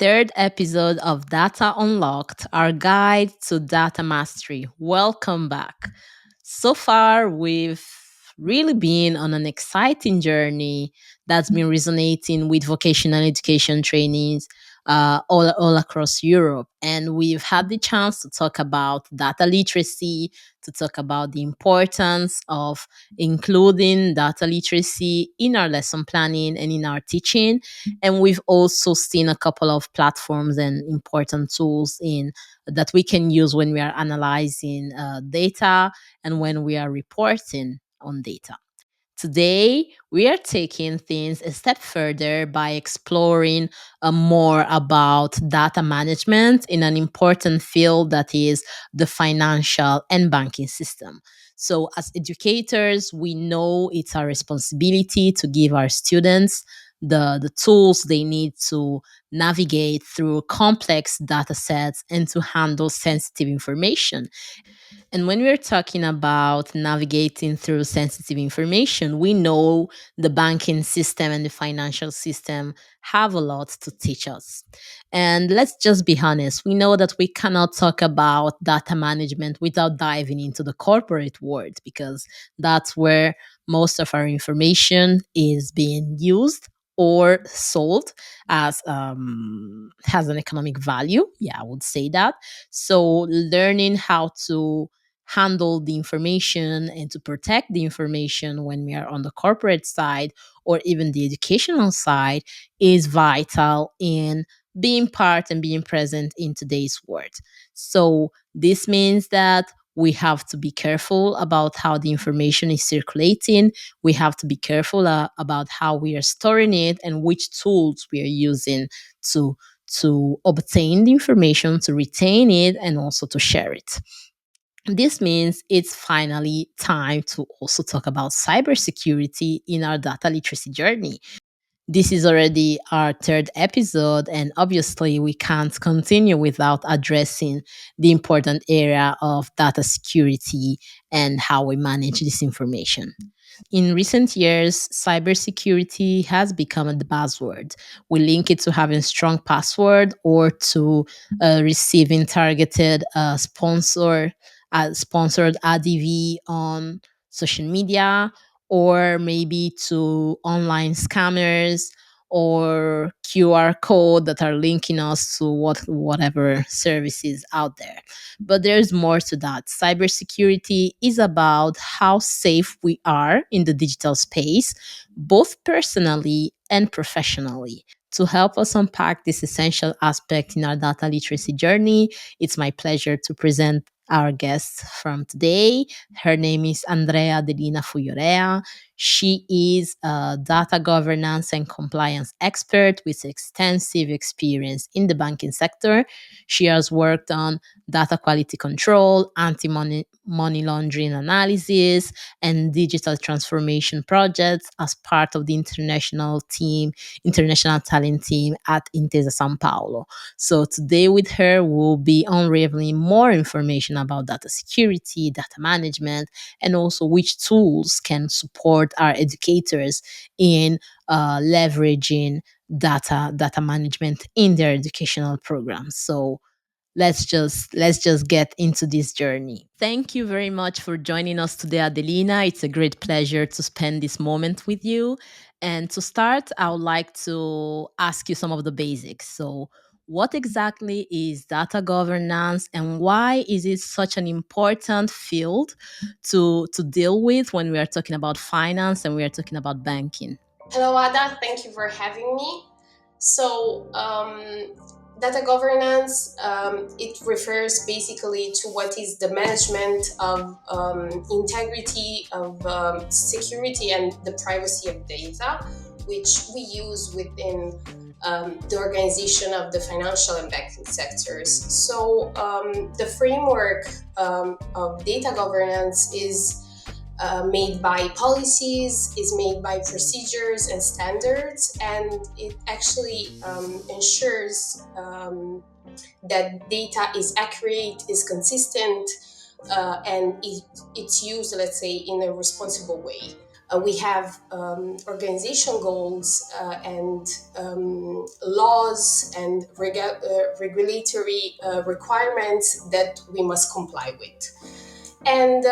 third episode of Data Unlocked, our guide to data mastery. Welcome back. So far, we've really been on an exciting journey that's been resonating with vocational education trainings all across Europe. And we've had the chance to talk about data literacy, to talk about the importance of including data literacy in our lesson planning and in our teaching. And we've also seen a couple of platforms and important tools in that we can use when we are analyzing data and when we are reporting on data. Today, we are taking things a step further by exploring more about data management in an important field that is the financial and banking system. So, as educators, we know it's our responsibility to give our students the tools they need to navigate through complex data sets and to handle sensitive information. And when we're talking about navigating through sensitive information, we know the banking system and the financial system have a lot to teach us. And let's just be honest, we know that we cannot talk about data management without diving into the corporate world because that's where most of our information is being used or sold as has an economic value. Yeah, I would say that. So learning how to handle the information and to protect the information when we are on the corporate side or even the educational side is vital in being part and being present in today's world. So this means that we have to be careful about how the information is circulating. We have to be careful about how we are storing it and which tools we are using to obtain the information, to retain it, and also to share it. This means it's finally time to also talk about cybersecurity in our data literacy journey. This is already our third episode, and obviously, we can't continue without addressing the important area of data security and how we manage this information. In recent years, cybersecurity has become a buzzword. We link it to having strong password or to receiving targeted sponsored ADV on social media, or maybe to online scammers or QR code that are linking us to whatever services out there. But there's more to that. Cybersecurity is about how safe we are in the digital space, both personally and professionally. To help us unpack this essential aspect in our data literacy journey, it's my pleasure to present our guest from today. Her name is Andreea Adelina Fuiorea. She is a data governance and compliance expert with extensive experience in the banking sector. She has worked on data quality control, anti money laundering analysis, and digital transformation projects as part of the international talent team at Intesa San Paulo. So today with her, we'll be unraveling more information about data security, data management, and also which tools can support our educators in leveraging data management in their educational programs. So let's just get into this journey. Thank you very much for joining us today, Adelina. It's a great pleasure to spend this moment with you. And to start, I would like to ask you some of the basics. So, what exactly is data governance and why is it such an important field to deal with when we are talking about finance and we are talking about banking? Hello, Ada. Thank you for having me. Data governance, it refers basically to what is the management of integrity, of security, and the privacy of data, which we use within the organization of the financial and banking sectors. The framework of data governance is made by policies, is made by procedures and standards, and it actually ensures that data is accurate, is consistent, and it's used, let's say, in a responsible way. We have organization goals and laws and regulatory requirements that we must comply with. And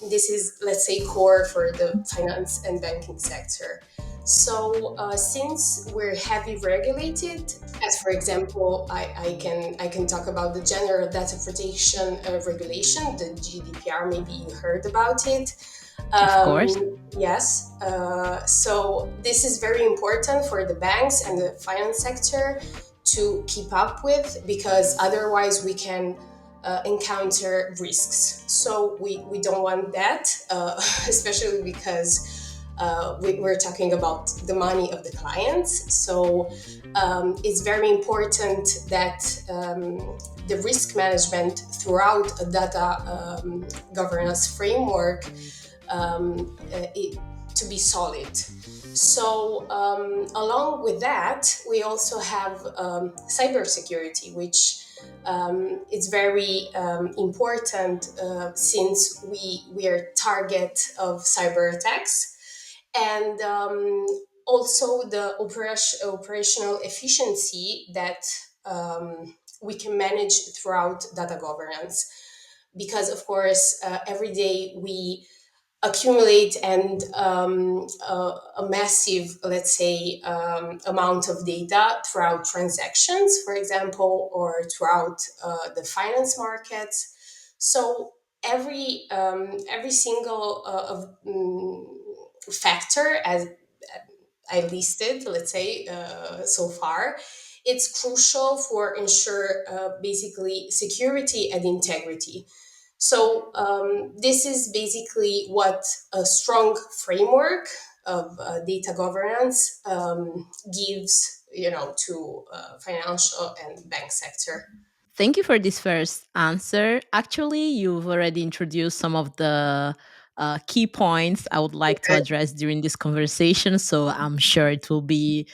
this is, let's say, core for the finance and banking sector. So since we're heavy regulated, as for example, I can talk about the General Data Protection Regulation, the GDPR. Maybe you heard about it. Of course. Yes. So this is very important for the banks and the finance sector to keep up with, because otherwise we can encounter risks. So we don't want that, especially because we're talking about the money of the clients. So it's very important that the risk management throughout a data governance framework it, to be solid. So, along with that, we also have cybersecurity, which is very important since we are target of cyber attacks, and also the operational efficiency that we can manage throughout data governance. Because, of course, every day we accumulate and a massive, let's say, amount of data throughout transactions, for example, or throughout the finance markets. So every single factor, as I listed, let's say, so far, it's crucial for ensure basically security and integrity. So this is basically what a strong framework of data governance gives, to financial and bank sector. Thank you for this first answer. Actually, you've already introduced some of the key points I would like to Okay. address during this conversation. So I'm sure it will be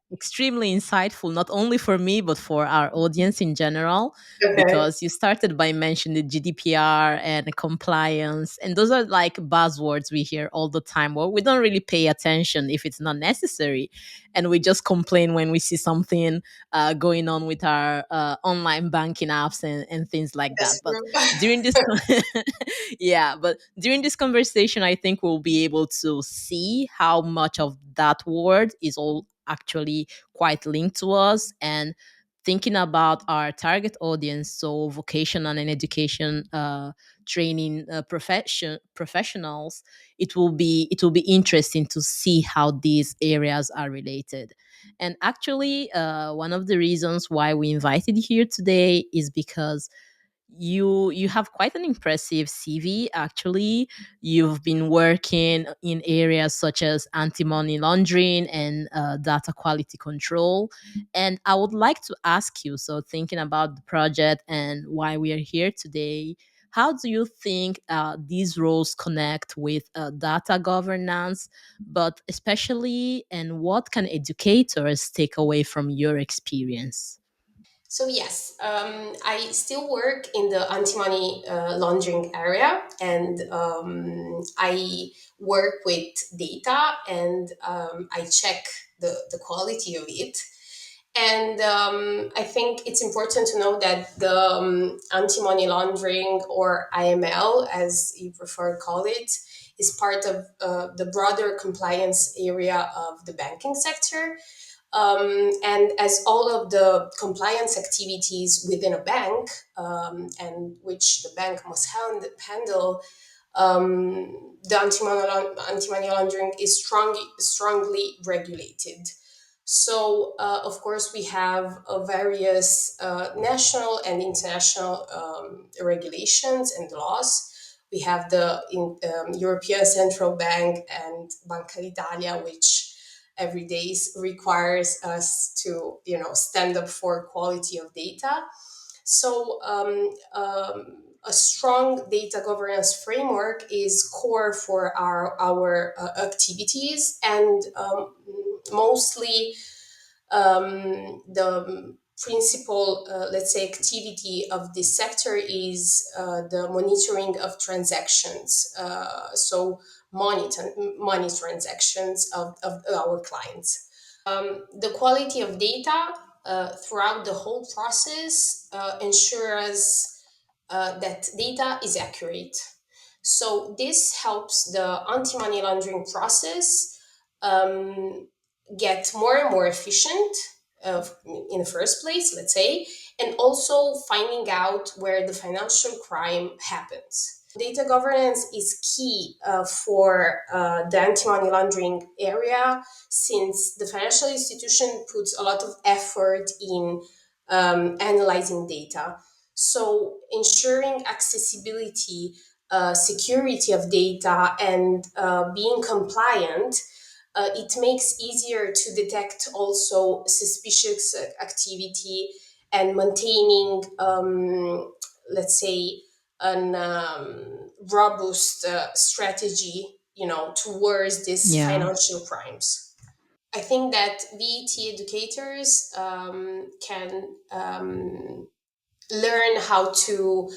extremely insightful, not only for me, but for our audience in general, Okay. because you started by mentioning GDPR and compliance. And those are like buzzwords we hear all the time. Well, we don't really pay attention if it's not necessary. And we just complain when we see something going on with our online banking apps and things like that. That's But true. during this, yeah, but during this conversation, I think we'll be able to see how much of that word is all actually quite linked to us, and thinking about our target audience, so vocational and education training professionals, it will be interesting to see how these areas are related. And actually, one of the reasons why we invited you here today is because you have quite an impressive CV. Actually, you've been working in areas such as anti-money laundering and data quality control. And I would like to ask you, so thinking about the project and why we are here today, how do you think these roles connect with data governance, but especially, and what can educators take away from your experience? So yes, I still work in the anti-money laundering area, and I work with data, and I check the quality of it. And I think it's important to know that the anti-money laundering, or IML, as you prefer to call it, is part of the broader compliance area of the banking sector. And as all of the compliance activities within a bank, and which the bank must handle, the anti-money laundering is strongly regulated. So, of course, we have various national and international regulations and laws. We have the European Central Bank and Banca d'Italia, which every day requires us to, stand up for quality of data. So, a strong data governance framework is core for our activities, and mostly the principal, let's say, activity of this sector is the monitoring of transactions. So money transactions of our clients. The quality of data throughout the whole process ensures that data is accurate. So this helps the anti-money laundering process um, get more and more efficient in the first place, let's say, and also finding out where the financial crime happens. Data governance is key for the anti-money laundering area, since the financial institution puts a lot of effort in analyzing data. So ensuring accessibility, security of data, and being compliant, it makes easier to detect also suspicious activity and maintaining, let's say, an robust strategy, towards these Yeah. financial crimes. I think that VET educators can learn how to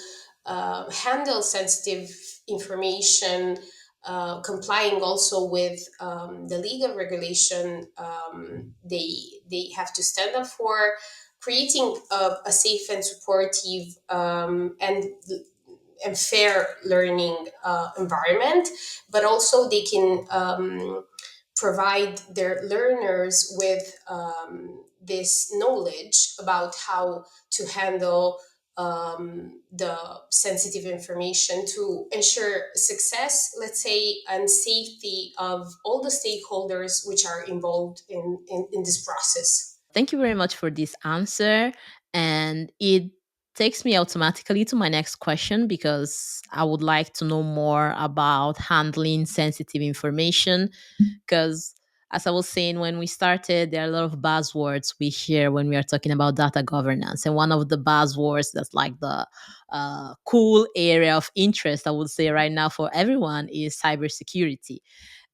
handle sensitive information, complying also with the legal regulation they have to stand up for, creating a safe and supportive and fair learning environment, but also they can provide their learners with this knowledge about how to handle the sensitive information to ensure success, let's say, and safety of all the stakeholders which are involved in this process. Thank you very much for this answer. And it takes me automatically to my next question because I would like to know more about handling sensitive information. Because, as I was saying when we started, there are a lot of buzzwords we hear when we are talking about data governance. And one of the buzzwords that's like the cool area of interest, I would say, right now for everyone is cybersecurity.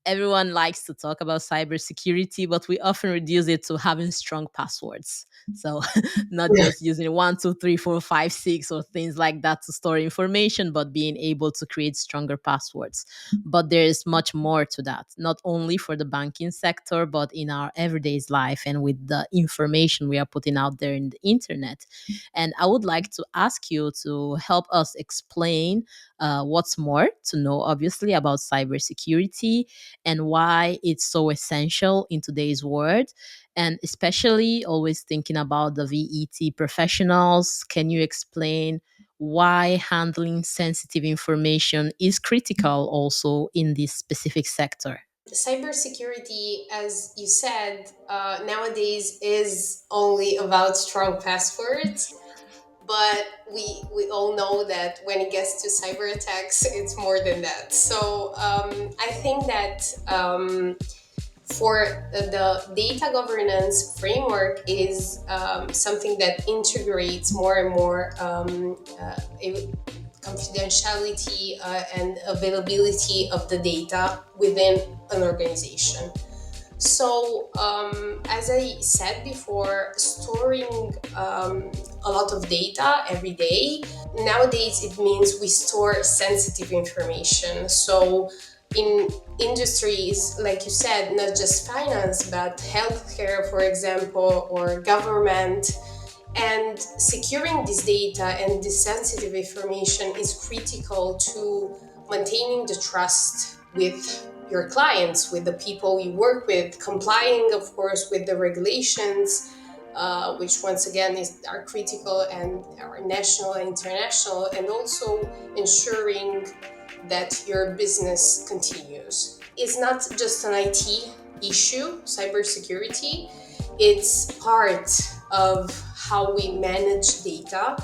Everyone likes to talk about cybersecurity, but we often reduce it to having strong passwords. So, not just using 1, 2, 3, 4, 5, 6 or things like that to store information, but being able to create stronger passwords. But there is much more to that, not only for the banking sector, but in our everyday life and with the information we are putting out there in the internet. And I would like to ask you to help us explain what's more to know, obviously, about cybersecurity and why it's so essential in today's world. And especially always thinking about the VET professionals, can you explain why handling sensitive information is critical also in this specific sector? Cybersecurity, as you said, nowadays is only about strong passwords, but we all know that when it gets to cyber attacks, it's more than that. So I think that for the data governance framework is something that integrates more and more confidentiality and availability of the data within an organization. So, as I said before, storing a lot of data every day, nowadays it means we store sensitive information. So, in industries, like you said, not just finance, but healthcare, for example, or government, and securing this data and this sensitive information is critical to maintaining the trust with your clients, with the people you work with, complying, of course, with the regulations, which once again are critical and are national and international, and also ensuring that your business continues. It's not just an IT issue, cybersecurity, it's part of how we manage data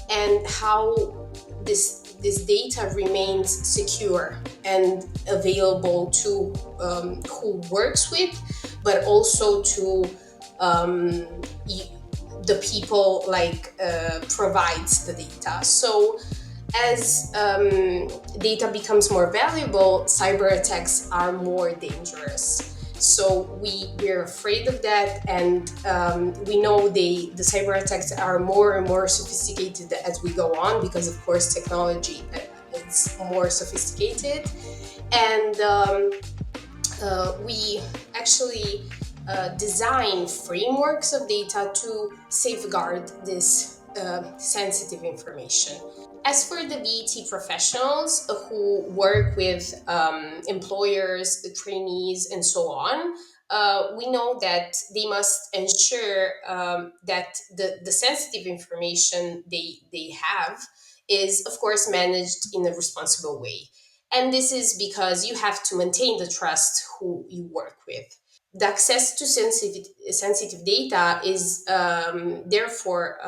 and how this data remains secure and available to who works with, but also to um, the people like provides the data. So as data becomes more valuable, cyber attacks are more dangerous. So we're afraid of that, and we know the cyber attacks are more and more sophisticated as we go on, because of course technology is more sophisticated, And we actually design frameworks of data to safeguard this sensitive information. As for the BET professionals who work with employers, trainees, and so on, we know that they must ensure that the sensitive information they have is, of course, managed in a responsible way. And this is because you have to maintain the trust who you work with. The access to sensitive data is therefore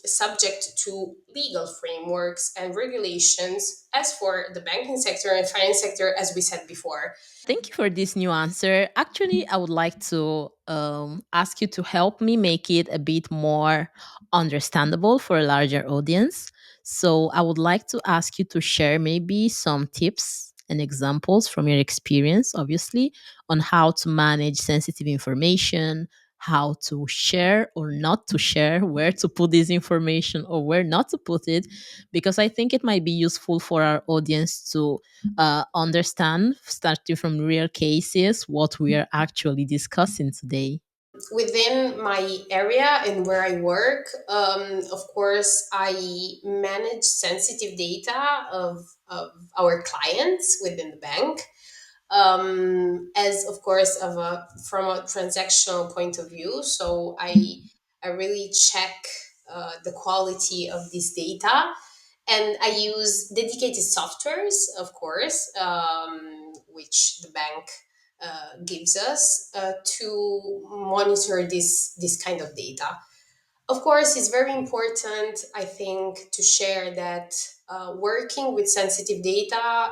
subject to legal frameworks and regulations as for the banking sector and finance sector, as we said before. Thank you for this new answer. Actually, I would like to ask you to help me make it a bit more understandable for a larger audience. So, I would like to ask you to share maybe some tips and examples from your experience, obviously, on how to manage sensitive information, how to share or not to share, where to put this information or where not to put it, because I think it might be useful for our audience to understand, starting from real cases, what we are actually discussing today. Within my area and where I work, of course, I manage sensitive data of our clients within the bank. As of course of a from a transactional point of view. So I really check the quality of this data, and I use dedicated softwares, of course, which the bank gives us to monitor this kind of data. Of course, it's very important, I think, to share that working with sensitive data,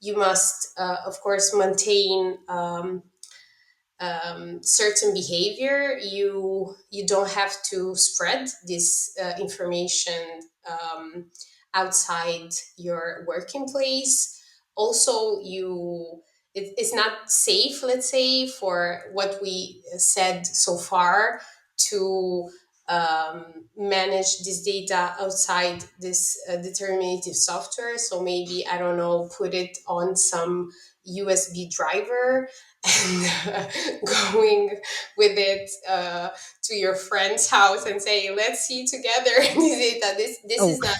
you must, of course, maintain certain behavior. You don't have to spread this information outside your working place. Also, it's not safe, let's say, for what we said so far, to manage this data outside this determinative software. So maybe, I don't know, put it on some USB driver and going with it to your friend's house and saying, "Let's see together this data." This Oh, is not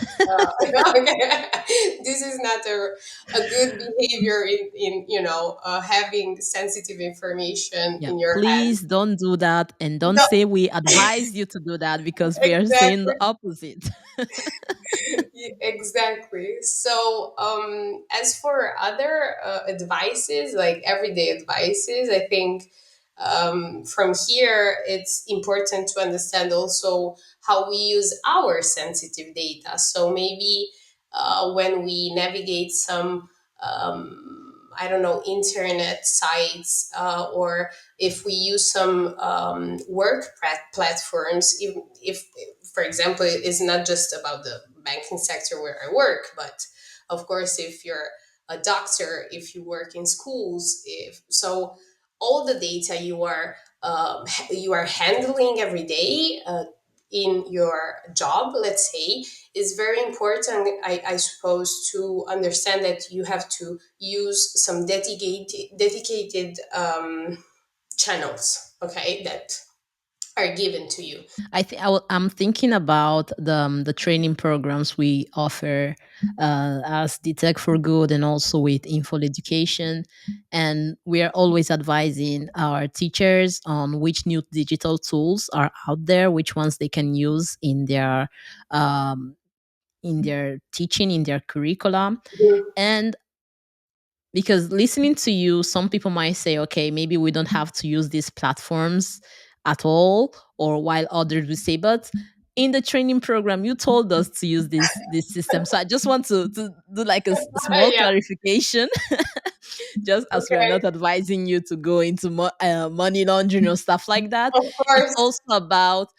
this is not a good behavior in having sensitive information yeah. in your Please hands. don't do that. And don't No, say we advised you to do that because we are saying exactly. the opposite. Yeah, exactly. So, as for other advices, like everyday advices, I think from here it's important to understand also how we use our sensitive data. So maybe when we navigate some I don't know, internet sites, or if we use some platforms, if, for example, it is not just about the banking sector where I work, but of course, if you're a doctor, if you work in schools, if so, all the data you are handling every day in your job, let's say, is very important. I suppose, to understand that you have to use some dedicated channels, okay, that are given to you. I'm thinking about the training programs we offer as the Tech for Good and also with Info Education, and we are always advising our teachers on which new digital tools are out there, which ones they can use um, in their teaching, in their curriculum, Mhm. and because listening to you, some people might say, okay, maybe we don't have to use these platforms at all, or while others will say, but in the training program, you told us to use this system. So I just want to do like a small Yeah, clarification, just as we are okay, not advising you to go into money laundering or stuff like that. of It's course. also about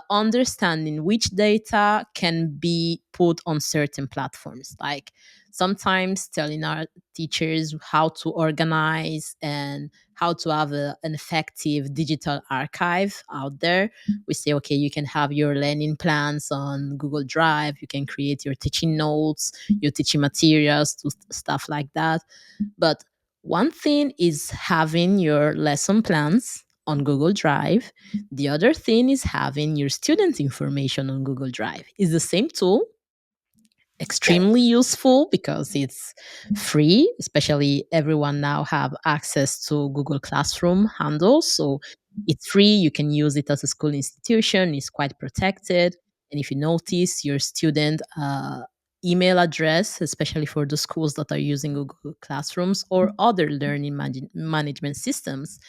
understanding which data can be put on certain platforms. Like sometimes telling our teachers how to organize and how to have an effective digital archive out there. We say, okay, you can have your learning plans on Google Drive, you can create your teaching notes, your teaching materials, stuff like that. But one thing is having your lesson plans on Google Drive. The other thing is having your student information on Google Drive. It's the same tool, Yeah. extremely useful because it's free, especially everyone now have access to Google Classroom handles, so it's free. You can use it as a school institution. It's quite protected. And if you notice your student email address, especially for the schools that are using Google Classrooms or other learning management systems,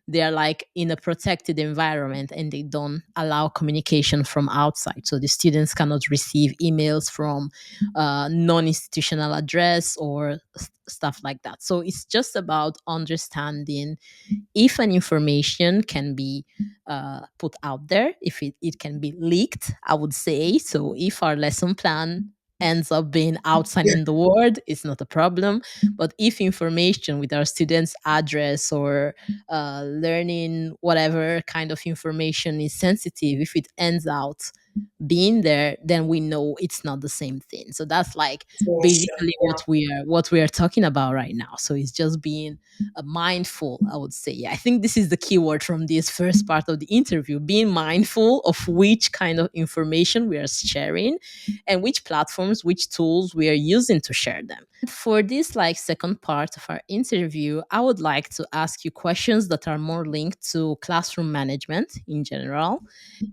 they are like in a protected environment and they don't allow communication from outside. So the students cannot receive emails from non-institutional address or stuff like that. So it's just about understanding if an information can be put out there, if it can be leaked, I would say. So if our lesson plan ends up being outside in the world, it's not a problem. But if information with our students' address or learning whatever kind of information is sensitive, if it ends out being there, then we know it's not the same thing. So that's like For sure. basically what we are talking about right now. So it's just being mindful, I would say. Yeah, I think this is the key word from this first part of the interview: being mindful of which kind of information we are sharing and which platforms, which tools we are using to share them. For this like second part of our interview, I would like to ask you questions that are more linked to classroom management in general.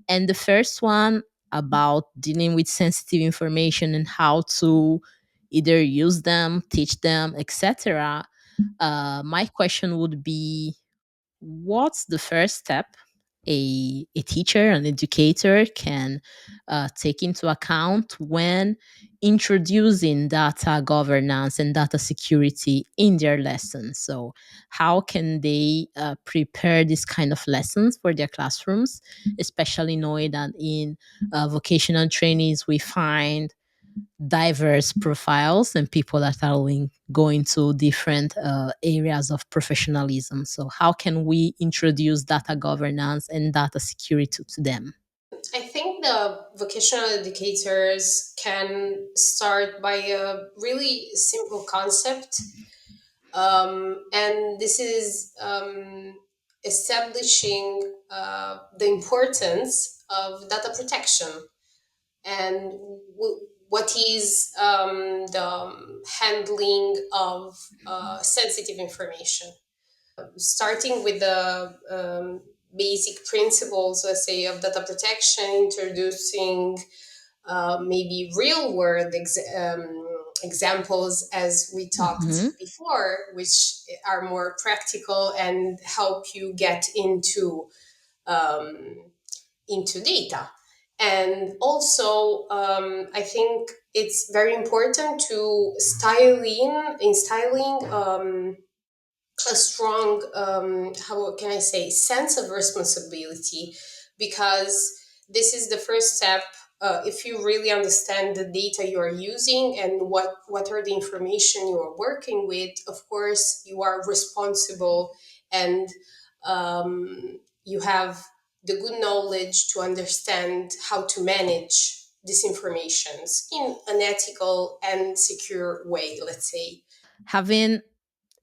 And the first one about dealing with sensitive information and how to either use them, teach them, etc. My question would be, what's the first step a teacher, an educator can take into account when introducing data governance and data security in their lessons? So, how can they prepare this kind of lessons for their classrooms, especially knowing that in vocational trainings we find diverse profiles and people that are going to different areas of professionalism. So, how can we introduce data governance and data security to them? I think the vocational educators can start by a really simple concept, and this is establishing the importance of data protection and what is the handling of sensitive information, starting with the basic principles, let's say, of data protection, introducing maybe real world examples, as we talked Mhm. before, which are more practical and help you get um, into data. And also, I think it's very important to styling a strong, how can I say, sense of responsibility, because this is the first step. If you really understand the data you are using and what are the information you are working with, of course you are responsible, and you have the good knowledge to understand how to manage these informations in an ethical and secure way, let's say. Having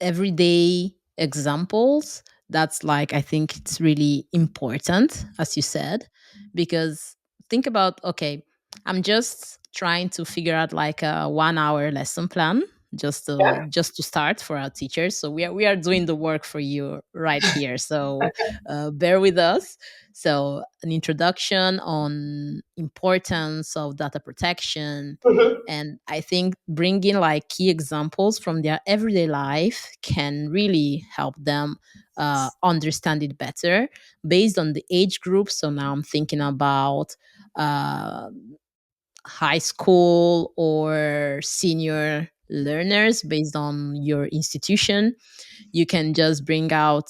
everyday examples, that's like, I think it's really important, as you said, because think about, okay, I'm just trying to figure out like a 1 hour lesson plan just to start for our teachers. So we are doing the work for you right here, so bear with us. So an introduction on importance of data protection, Mhm. and I think bringing like key examples from their everyday life can really help them understand it better based on the age group. So now I'm thinking about uh, high school or senior learners based on your institution. You can just bring out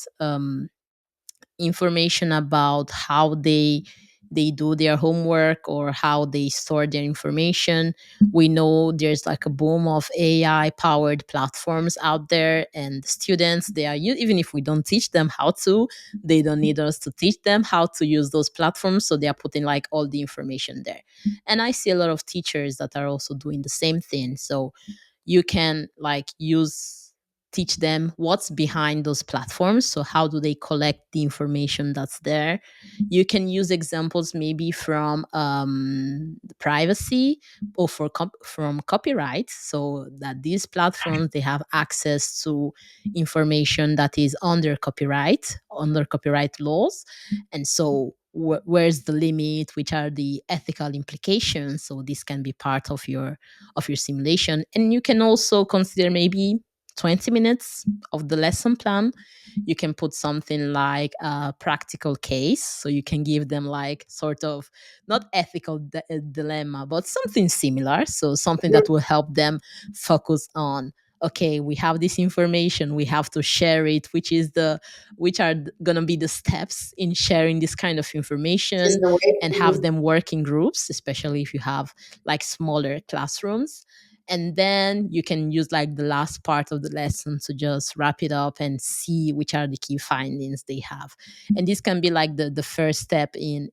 information about how they they do their homework or how they store their information. We know there's like a boom of AI powered platforms out there, and students, they are even if we don't teach them how to, they don't need us to teach them how to use those platforms, so they are putting like all the information there. And I see a lot of teachers that are also doing the same thing. So you can like use teach them what's behind those platforms, so how do they collect the information that's there. You can use examples maybe from the privacy or from copyright, so that these platforms, they have access to information that is under copyright laws. And so where's the limit, which are the ethical implications, so this can be part of your simulation. And you can also consider maybe 20 minutes of the lesson plan. You can put something like a practical case, so you can give them like sort of not ethical dilemma, but something similar, so something that will help them focus on, okay, we have this information, we have to share it, which are going to be the steps in sharing this kind of Is information, the way. and have them work in groups, especially if you have like smaller classrooms. And then you can use like the last part of the lesson to just wrap it up and see which are the key findings they have. And this can be like the first step in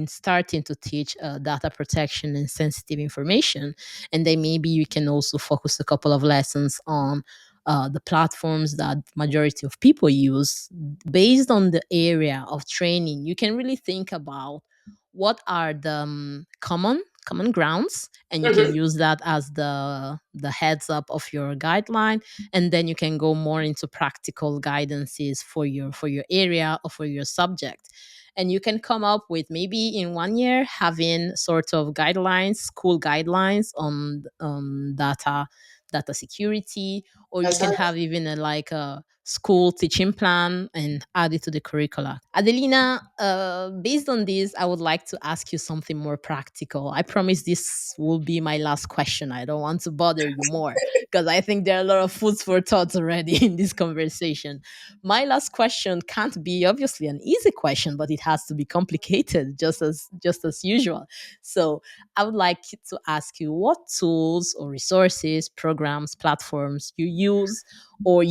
starting to teach data protection and sensitive information. And then maybe you can also focus a couple of lessons on the platforms that majority of people use. Based on the area of training, you can really think about what are the common grounds, and you can Mhm. use that as the heads up of your guideline. And then you can go more into practical guidances for your area or for your subject. And you can come up with maybe in 1 year having sort of guidelines, school guidelines on data security. Or you That's can nice. have even like a school teaching plan and add it to the curricula. Adelina, based on this, I would like to ask you something more practical. I promise this will be my last question. I don't want to bother you more because I think there are a lot of foods for thought already in this conversation. My last question can't be obviously an easy question, but it has to be complicated, just as usual. So I would like to ask you what tools or resources, programs, platforms you use, or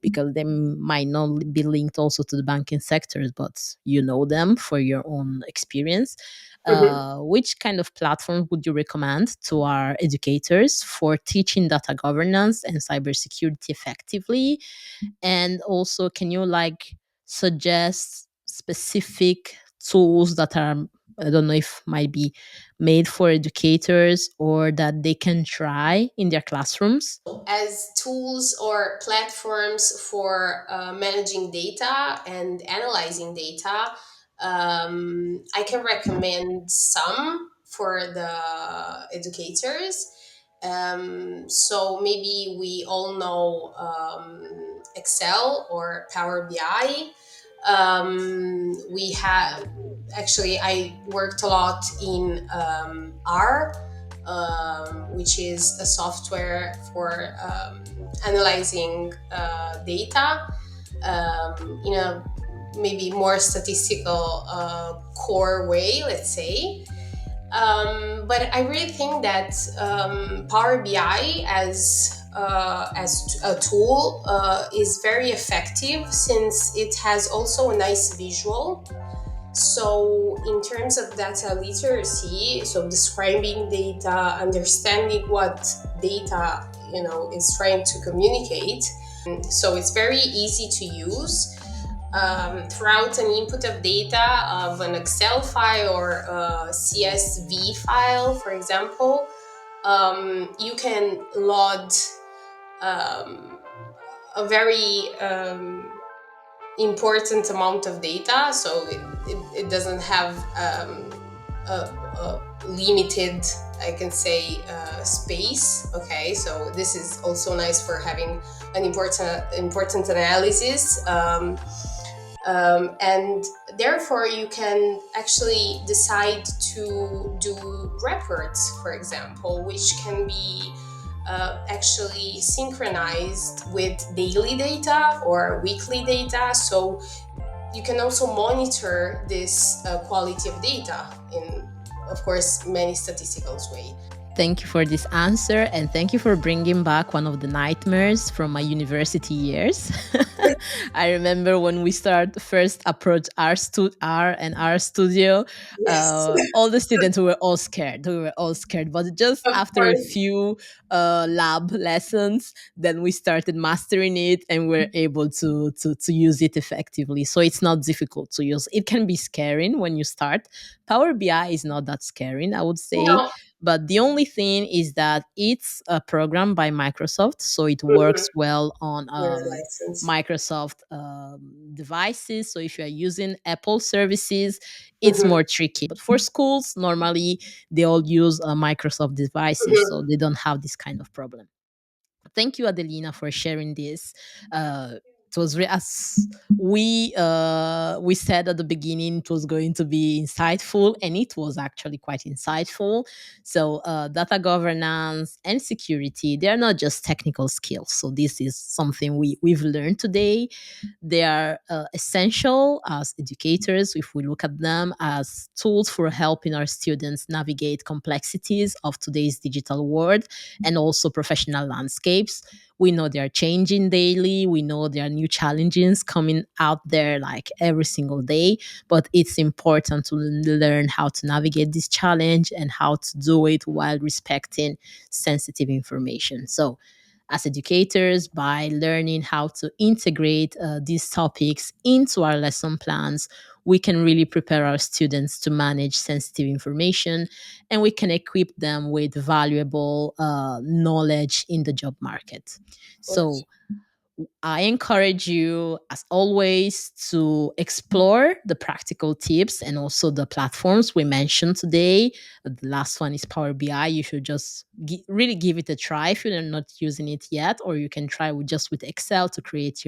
because they might not be linked also to the banking sectors, but you know them for your own experience. Mhm. Which kind of platform would you recommend to our educators for teaching data governance and cybersecurity effectively? And also, can you like suggest specific tools that are, I don't know if might be made for educators or that they can try in their classrooms? As tools or platforms for managing data and analyzing data, I can recommend some for the educators. So maybe we all know Excel or Power BI. We have Actually, I worked a lot in R, which is a software for analyzing data in a maybe more statistical core way, let's say. But I really think that Power BI as a tool is very effective since it has also a nice visual. So, in terms of data literacy, so describing data, understanding what data is trying to communicate, so it's very easy to use. Throughout an input of data of an Excel file or a CSV file, for example, you can load um, a very important amount of data, so it doesn't have a limited, I can say, space. Okay, so this is also nice for having an important analysis. And therefore, you can actually decide to do reports, for example, which can be actually synchronized with daily data or weekly data. So you can also monitor this quality of data in, of course, many statistical ways. Thank you for this answer, and thank you for bringing back one of the nightmares from my university years. I remember when we start first approach our studio, Yes, all the students were all scared. We were all scared, but just of after a course. few lab lessons, then we started mastering it and we're able to use it effectively. So it's not difficult to use. It can be scaring when you start. Power BI is not that scaring, I would say, No. but the only thing is that it's a program by Microsoft, so it Mhm. works well on Your license. Microsoft devices. So if you are using Apple services, it's Mhm. more tricky. But for schools, normally they all use Microsoft devices, so Mhm. they don't have this kind of problem. Thank you, Adelina, for sharing this. It was as we said at the beginning, it was going to be insightful, and it was actually quite insightful. So, data governance and security, they are not just technical skills. So, this is something we've learned today. They are essential as educators if we look at them as tools for helping our students navigate complexities of today's digital world and also professional landscapes. We know they are changing daily. We know there are new challenges coming out there like every single day, but it's important to learn how to navigate this challenge and how to do it while respecting sensitive information. So, as educators, by learning how to integrate these topics into our lesson plans, we can really prepare our students to manage sensitive information, and we can equip them with valuable knowledge in the job market. So, I encourage you, as always, to explore the practical tips and also the platforms we mentioned today. The last one is Power BI. You should just really give it a try if you're not using it yet, or you can try with just with Excel to create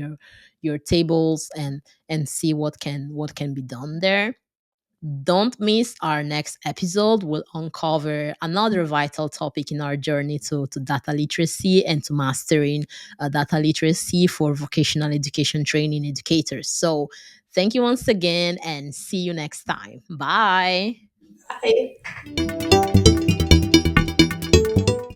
your tables and see what can be done there. Don't miss our next episode. We'll uncover another vital topic in our journey to data literacy and to mastering data literacy for vocational education training educators. So, thank you once again and see you next time. Bye. Bye.